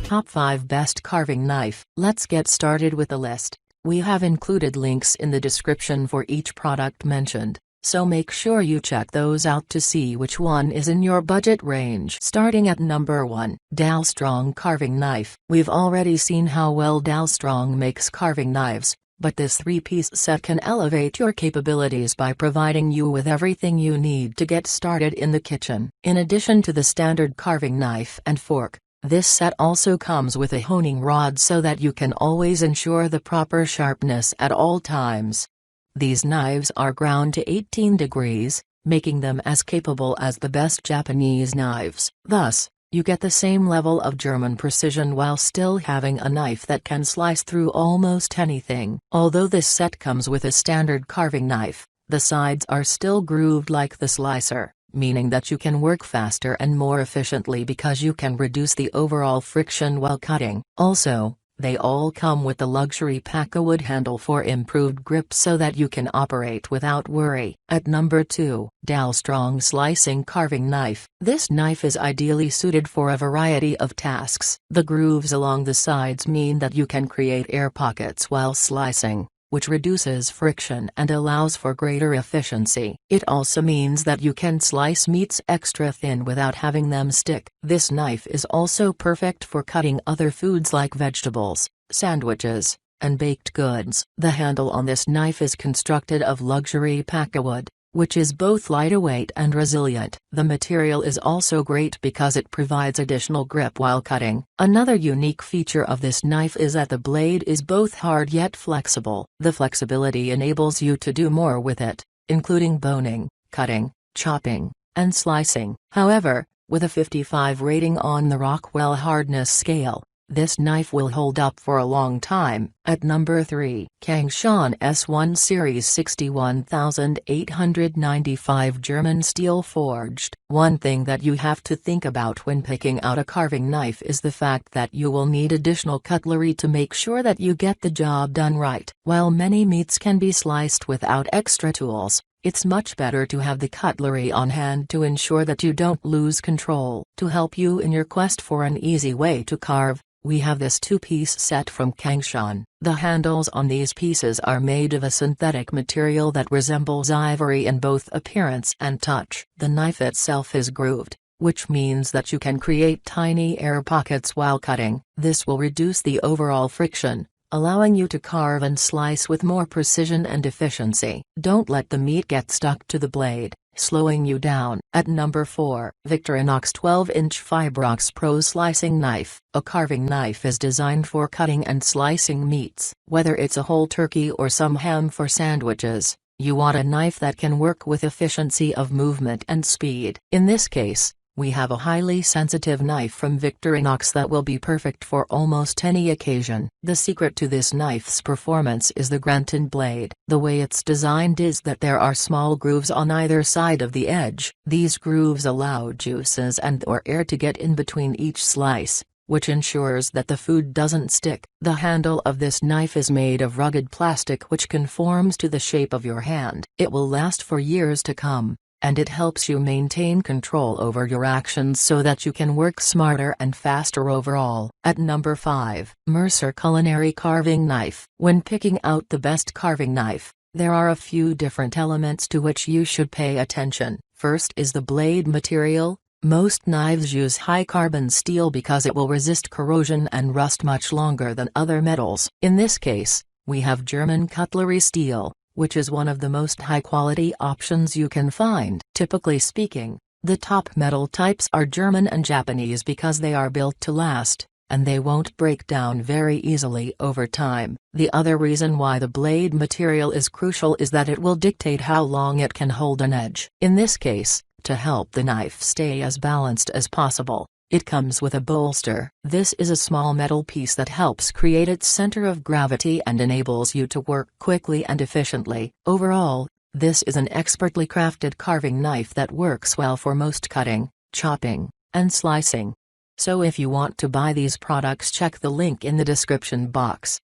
Top 5 Best Carving Knife. Let's get started with the list. We have included links in the description for each product mentioned, so make sure you check those out to see which one is in your budget range. Starting at number 1, DALSTRONG Carving Knife. We've already seen how well DALSTRONG makes carving knives, but this 3-piece set can elevate your capabilities by providing you with everything you need to get started in the kitchen. In addition to the standard carving knife and fork, this set also comes with a honing rod so that you can always ensure the proper sharpness at all times. These knives are ground to 18 degrees, making them as capable as the best Japanese knives. Thus, you get the same level of German precision while still having a knife that can slice through almost anything. Although this set comes with a standard carving knife, the sides are still grooved like the slicer, meaning that you can work faster and more efficiently because you can reduce the overall friction while cutting. Also, they all come with the luxury puukko wood handle for improved grip so that you can operate without worry. At number 2, DALSTRONG Slicing Carving Knife. This knife is ideally suited for a variety of tasks. The grooves along the sides mean that you can create air pockets while slicing, which reduces friction and allows for greater efficiency. It also means that you can slice meats extra thin without having them stick. This knife is also perfect for cutting other foods like vegetables, sandwiches, and baked goods. The handle on this knife is constructed of luxury puukko wood, which is both lightweight and resilient. The material is also great because it provides additional grip while cutting. Another unique feature of this knife is that the blade is both hard yet flexible. The flexibility enables you to do more with it, including boning, cutting, chopping, and slicing. However, with a 55 rating on the Rockwell hardness scale, this knife will hold up for a long time. At number 3, Cangshan S1 Series 61895 German steel forged. One thing that you have to think about when picking out a carving knife is the fact that you will need additional cutlery to make sure that you get the job done right. While many meats can be sliced without extra tools, it's much better to have the cutlery on hand to ensure that you don't lose control. To help you in your quest for an easy way to carve, we have this 2-piece set from Cangshan. The handles on these pieces are made of a synthetic material that resembles ivory in both appearance and touch. The knife itself is grooved, which means that you can create tiny air pockets while cutting. This will reduce the overall friction, allowing you to carve and slice with more precision and efficiency. Don't let the meat get stuck to the blade, slowing you down. At number 4, Victorinox 12-inch Fibrox Pro Slicing Knife. A carving knife is designed for cutting and slicing meats. Whether it's a whole turkey or some ham for sandwiches, you want a knife that can work with efficiency of movement and speed. In this case, we have a highly sensitive knife from Victorinox that will be perfect for almost any occasion. The secret to this knife's performance is the Granton blade. The way it's designed is that there are small grooves on either side of the edge. These grooves allow juices and/or air to get in between each slice, which ensures that the food doesn't stick. The handle of this knife is made of rugged plastic which conforms to the shape of your hand. It will last for years to come, and it helps you maintain control over your actions so that you can work smarter and faster overall. At number 5, Mercer Culinary Carving Knife. When picking out the best carving knife, there are a few different elements to which you should pay attention. First is the blade material. Most knives use high-carbon steel because it will resist corrosion and rust much longer than other metals. In this case, we have German cutlery steel, which is one of the most high-quality options you can find. Typically speaking, the top metal types are German and Japanese because they are built to last, and they won't break down very easily over time. The other reason why the blade material is crucial is that it will dictate how long it can hold an edge. In this case, to help the knife stay as balanced as possible, it comes with a bolster. This is a small metal piece that helps create its center of gravity and enables you to work quickly and efficiently. Overall, this is an expertly crafted carving knife that works well for most cutting, chopping, and slicing. So if you want to buy these products, check the link in the description box.